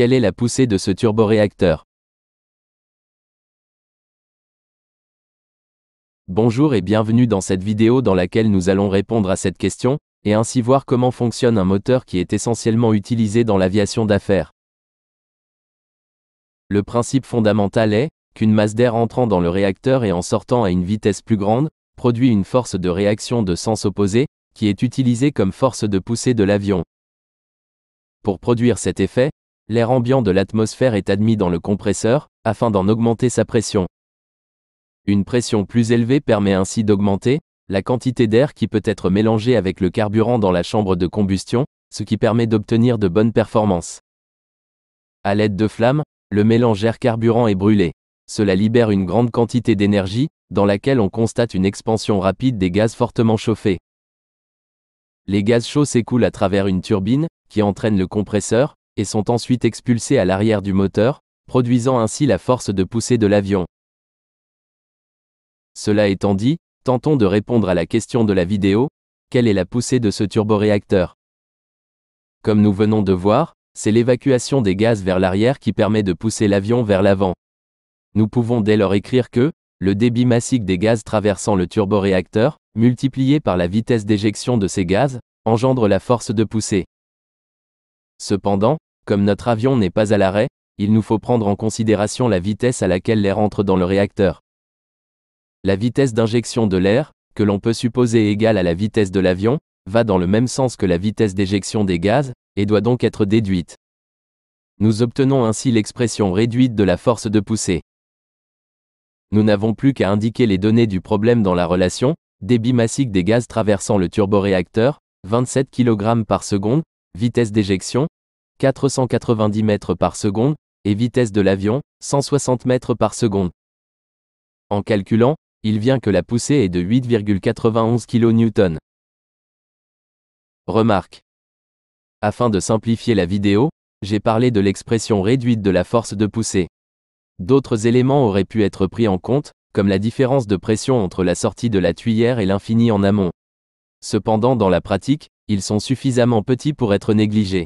Quelle est la poussée de ce turboréacteur? Bonjour et bienvenue dans cette vidéo dans laquelle nous allons répondre à cette question, et ainsi voir comment fonctionne un moteur qui est essentiellement utilisé dans l'aviation d'affaires. Le principe fondamental est qu'une masse d'air entrant dans le réacteur et en sortant à une vitesse plus grande, produit une force de réaction de sens opposé, qui est utilisée comme force de poussée de l'avion. Pour produire cet effet, l'air ambiant de l'atmosphère est admis dans le compresseur, afin d'en augmenter sa pression. Une pression plus élevée permet ainsi d'augmenter la quantité d'air qui peut être mélangée avec le carburant dans la chambre de combustion, ce qui permet d'obtenir de bonnes performances. À l'aide de flammes, le mélange air-carburant est brûlé. Cela libère une grande quantité d'énergie, dans laquelle on constate une expansion rapide des gaz fortement chauffés. Les gaz chauds s'écoulent à travers une turbine, qui entraîne le compresseur, et sont ensuite expulsés à l'arrière du moteur, produisant ainsi la force de poussée de l'avion. Cela étant dit, tentons de répondre à la question de la vidéo, quelle est la poussée de ce turboréacteur? Comme nous venons de voir, c'est l'évacuation des gaz vers l'arrière qui permet de pousser l'avion vers l'avant. Nous pouvons dès lors écrire que le débit massique des gaz traversant le turboréacteur, multiplié par la vitesse d'éjection de ces gaz, engendre la force de poussée. Cependant, comme notre avion n'est pas à l'arrêt, il nous faut prendre en considération la vitesse à laquelle l'air entre dans le réacteur. La vitesse d'injection de l'air, que l'on peut supposer égale à la vitesse de l'avion, va dans le même sens que la vitesse d'éjection des gaz, et doit donc être déduite. Nous obtenons ainsi l'expression réduite de la force de poussée. Nous n'avons plus qu'à indiquer les données du problème dans la relation, débit massique des gaz traversant le turboréacteur, 27 kg par seconde, vitesse d'éjection, 490 mètres par seconde, et vitesse de l'avion, 160 mètres par seconde. En calculant, il vient que la poussée est de 8,91 kN. Remarque. Afin de simplifier la vidéo, j'ai parlé de l'expression réduite de la force de poussée. D'autres éléments auraient pu être pris en compte, comme la différence de pression entre la sortie de la tuyère et l'infini en amont. Cependant dans la pratique, ils sont suffisamment petits pour être négligés.